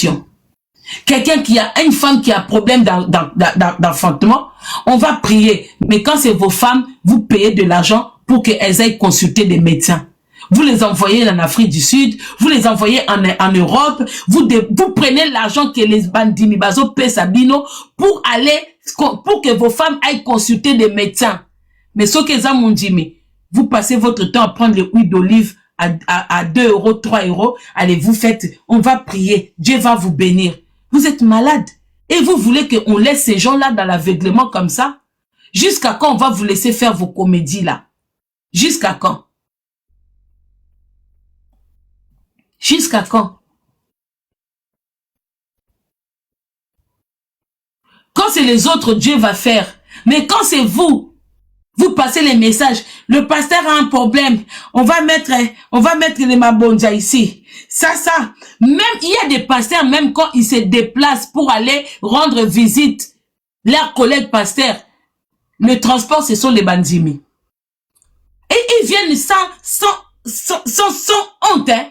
question. Quelqu'un qui a une femme qui a un problème d'enfantement, on va prier. Mais quand c'est vos femmes, vous payez de l'argent pour qu'elles aillent consulter des médecins. Vous les envoyez en Afrique du Sud, vous les envoyez en Europe, vous prenez l'argent que les bandimi bazo pesabino pour que vos femmes aillent consulter des médecins. Mais ce que ça m'ont dit, vous passez votre temps à prendre l'huile d'olive à 2 euros, 3 euros, allez, vous faites, on va prier, Dieu va vous bénir. Vous êtes malade. Et vous voulez qu'on laisse ces gens-là dans l'aveuglement comme ça? Jusqu'à quand on va vous laisser faire vos comédies là? Jusqu'à quand? Jusqu'à quand? Quand c'est les autres, Dieu va faire. Mais quand c'est vous, vous passez les messages. Le pasteur a un problème. On va mettre les mabonja ici. Ça. Même, il y a des pasteurs, même quand ils se déplacent pour aller rendre visite, leurs collègues pasteurs, le transport, ce sont les bandimi. Et ils viennent sans honte, hein.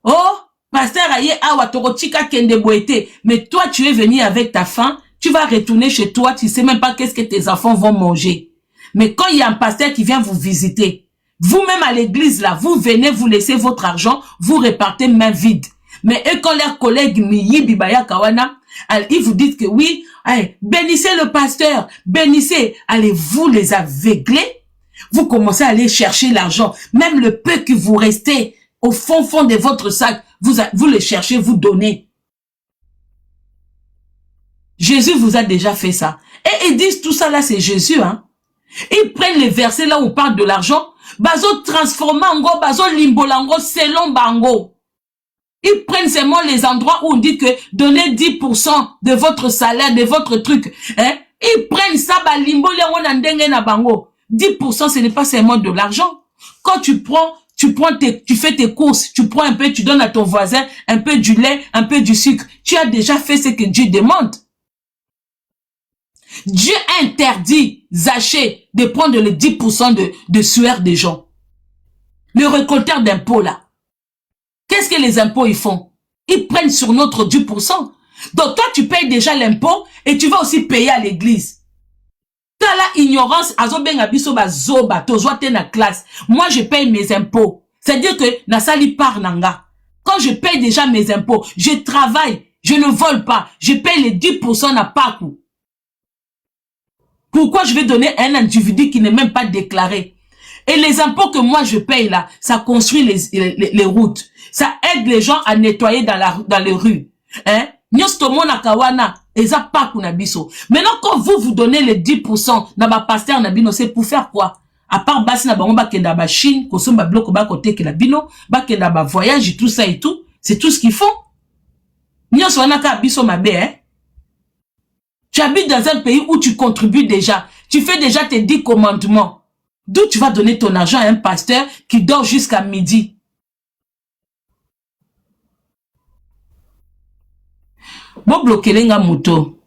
Oh, pasteur aye awa torochika kende boete. Mais toi, tu es venu avec ta faim, tu vas retourner chez toi, tu sais même pas qu'est-ce que tes enfants vont manger. Mais quand il y a un pasteur qui vient vous visiter, vous-même à l'église là, vous venez, vous laissez votre argent, vous repartez main vide. Mais eux, quand leurs collègues Miyi Bibaya Kawana, ils vous disent que oui, allez, bénissez le pasteur, bénissez, allez, vous les aveugler, vous commencez à aller chercher l'argent, même le peu que vous restez au fond de votre sac, vous le cherchez, vous donnez. Jésus vous a déjà fait ça. Et ils disent tout ça là, c'est Jésus, hein. Ils prennent les versets là où on parle de l'argent, bazo transformango, bazo limbolango, selon bango. Ils prennent seulement les endroits où on dit que donnez 10% de votre salaire, de votre truc. Hein? Ils prennent ça, ba limbo na bango. 10% ce n'est pas seulement de l'argent. Quand tu fais tes courses, tu prends un peu, tu donnes à ton voisin un peu du lait, un peu du sucre. Tu as déjà fait ce que Dieu demande. Dieu interdit Zaché de prendre les 10% de sueur des gens. Le récolteur d'impôts là. Qu'est-ce que les impôts ils font? Ils prennent sur notre 10%. Donc toi tu payes déjà l'impôt et tu vas aussi payer à l'église. T'as la ignorance, azobenga biso ba zoba, tozwa te na classe. Moi je paye mes impôts. C'est-à-dire que na sali par nanga. Quand je paye déjà mes impôts, je travaille, je ne vole pas, je paye les 10% na pakou. Pourquoi je vais donner à un individu qui n'est même pas déclaré? Et les impôts que moi je paye là, ça construit les routes. Ça aide les gens à nettoyer dans les rues. Hein? Maintenant, quand vous donnez les 10% dans ma pasteur Nabino, c'est pour faire quoi? À part basi na bango bakenda ba Chine, kosomba bloc ba côté que la bino, bakenda ba voyage, tout ça et tout. C'est tout ce qu'ils font. Nyoso wanaka biso mabe, hein? Tu habites dans un pays où tu contribues déjà. Tu fais déjà tes 10 commandements. D'où tu vas donner ton argent à un pasteur qui dort jusqu'à midi? Bon bloquer lenga muto.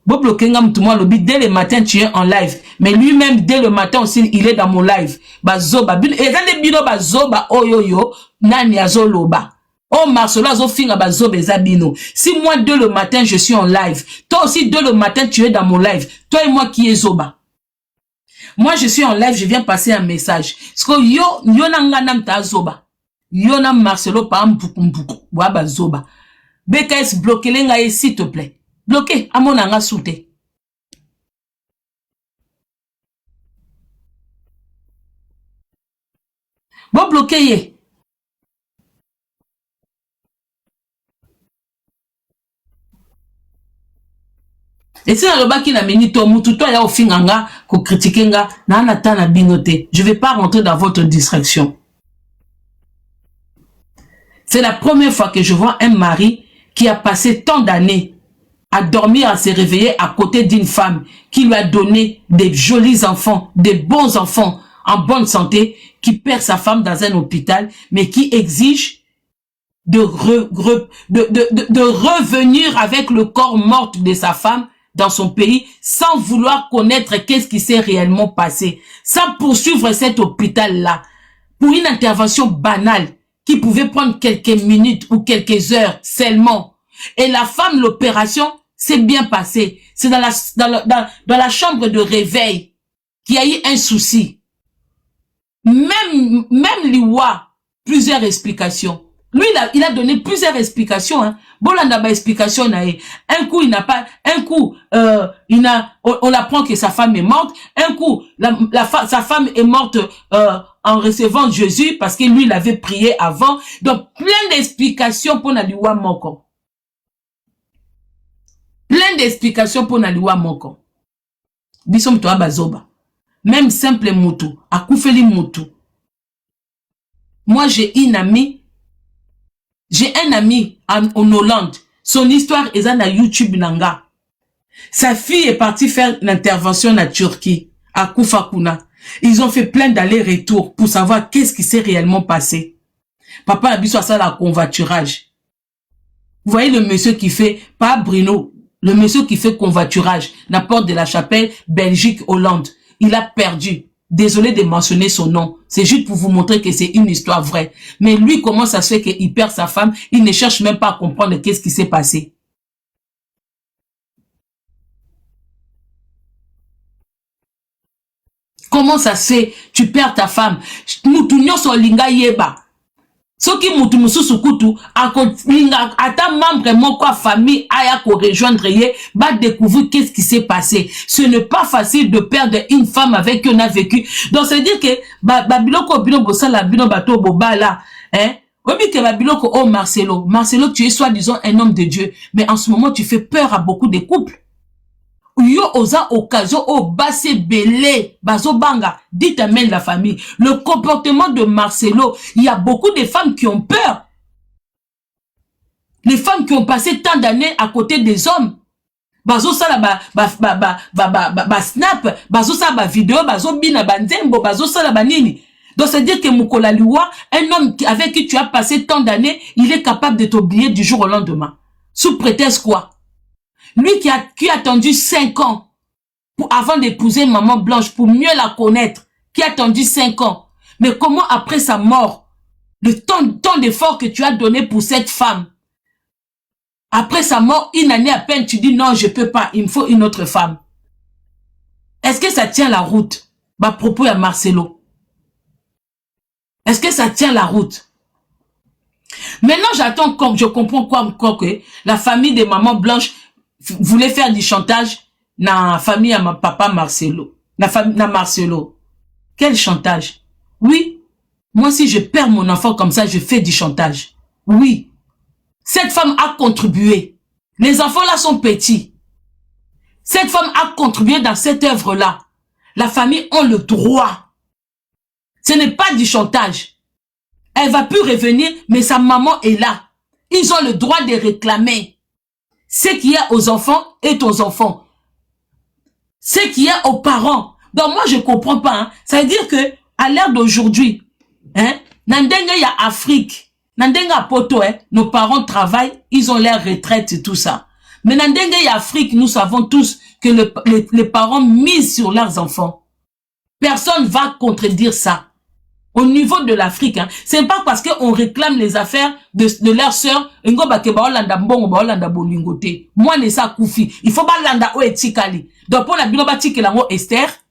Bon bloquer lenga muto moi lobby dès le matin tu es en live. Mais lui-même dès le matin aussi il est dans mon live. Bazoba bin et dans les bino bazoba oyoyo nani azoloba. Oh Marcelo azofinga bazoba zabino. Si moi dès le matin je suis en live, toi aussi dès le matin tu es dans mon live. Toi et moi qui est zoba. Moi je suis en live, je viens passer un message. Parce que yo nanga nam ta zoba. Yo nam Marcelo pa mbukumbuku wa bazoba. BKS bloquez les s'il te plaît. Bloquez à mon anga soute. Bon bloquez. Et si on a qui n'a meni to mutu to ya ofinganga ko critiquer nga na nata na binote. Je vais pas rentrer dans votre distraction. C'est la première fois que je vois un mari qui a passé tant d'années à dormir, à se réveiller à côté d'une femme qui lui a donné des jolis enfants, des bons enfants en bonne santé, qui perd sa femme dans un hôpital, mais qui exige de revenir avec le corps mort de sa femme dans son pays sans vouloir connaître qu'est-ce qui s'est réellement passé, sans poursuivre cet hôpital-là pour une intervention banale qui pouvait prendre quelques minutes ou quelques heures seulement Et la femme, l'opération s'est bien passée. C'est dans la chambre de réveil qu'il y a eu un souci. Même Liwa, plusieurs explications. Lui, il a donné plusieurs explications. Hein. Bolanda ba explication nae. Un coup, il n'a pas. Un coup, on apprend que sa femme est morte. Un coup, sa femme est morte en recevant Jésus parce que lui, il avait prié avant. Donc, plein d'explications pour Naliwa Moko. Plein d'explications pour Naliwa Moko. Bisom toa bazoba. Même simple moutou. Akoufeli moutou. Moi, j'ai une amie. J'ai un ami en Hollande. Son histoire est dans YouTube Nanga. Sa fille est partie faire l'intervention en Turquie, à Koufakuna. Ils ont fait plein d'allers-retours pour savoir qu'est-ce qui s'est réellement passé. Papa a vu ça la convoiturage. Vous voyez le monsieur qui fait, pas Bruno, le monsieur qui fait convoiturage, la porte de la chapelle, Belgique, Hollande. Il a perdu. Désolé de mentionner son nom. C'est juste pour vous montrer que c'est une histoire vraie. Mais lui, comment ça se fait qu'il perd sa femme? Il ne cherche même pas à comprendre qu'est-ce qui s'est passé. Comment ça se fait? Tu perds ta femme. Moutounyo so linga yeba. Soki mutu mususu kutu, ata membre moko famille aya ko rejoindre ye, ba découvrir qu'est-ce qui s'est passé. Ce n'est pas facile de perdre une femme avec qui on a vécu. Donc c'est dire que babiloko bino bosala bino bato bobala, hein? Obi ke babiloko oh Marcelo, tu es soi-disant un homme de Dieu, mais en ce moment tu fais peur à beaucoup de couples. Yo osa occasion au basse belé bazo banga dites amen la famille. Le comportement de Marcelo, il y a beaucoup de femmes qui ont peur. Les femmes qui ont passé tant d'années à côté des hommes. Bazo sala ba snap, bazo sala ba vidéo, bazo bina banzembo, bazo sala ba nini. Donc c'est dire que Mukola Liwa, un homme avec qui tu as passé tant d'années, il est capable de t'oublier du jour au lendemain. Sous prétexte quoi? Lui qui a attendu 5 ans avant d'épouser Maman Blanche pour mieux la connaître, qui a attendu 5 ans. Mais comment après sa mort, le temps d'effort que tu as donné pour cette femme, après sa mort, une année à peine, tu dis non, je peux pas, il me faut une autre femme. Est-ce que ça tient la route? Bah, propos à Marcelo. Est-ce que ça tient la route? Maintenant, j'attends comme je comprends quoi encore que la famille de Maman Blanche voulait faire du chantage dans la famille à ma papa Marcelo. Na Marcelo. Quel chantage? Oui. Moi, si je perds mon enfant comme ça, je fais du chantage. Oui. Cette femme a contribué. Les enfants là sont petits. Cette femme a contribué dans cette œuvre-là. La famille a le droit. Ce n'est pas du chantage. Elle va plus revenir, mais sa maman est là. Ils ont le droit de réclamer. Ce qu'il y a aux enfants est aux enfants. Ce qu'il y a aux parents. Donc moi je comprends pas. Hein. Ça veut dire que à l'ère d'aujourd'hui, hein, Nandenge y a Afrique, Nandenge a Poto, hein, nos parents travaillent, ils ont leur retraite et tout ça. Mais Nandenge y a Afrique, nous savons tous que les parents misent sur leurs enfants. Personne va contredire ça. Au niveau de l'Afrique, hein, c'est pas parce qu'on réclame les affaires de leurs sœurs, moi, ne ça koufi. Il faut pas landa o etikali. Donc, pour la biloba tikelango Esther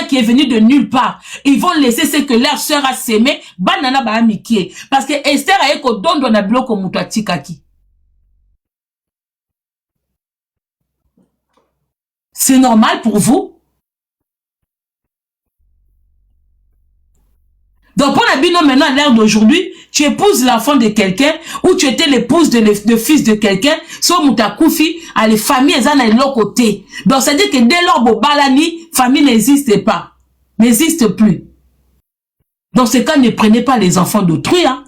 qui est venue de nulle part. Ils vont laisser ce que leur sœur a sémé, banana ba amikie. Parce que Esther a eko dondo na biloko muto tikaki. C'est normal pour vous? Donc, pour la bino maintenant, à l'ère d'aujourd'hui, tu épouses l'enfant de quelqu'un, ou tu étais l'épouse de fils de quelqu'un, soit Moutakoufi, à les familles, elles ont l'autre côté. Donc, ça dit que dès lors, Bobalani, famille n'existe pas. N'existe plus. Dans ce cas, ne prenez pas les enfants d'autrui, hein.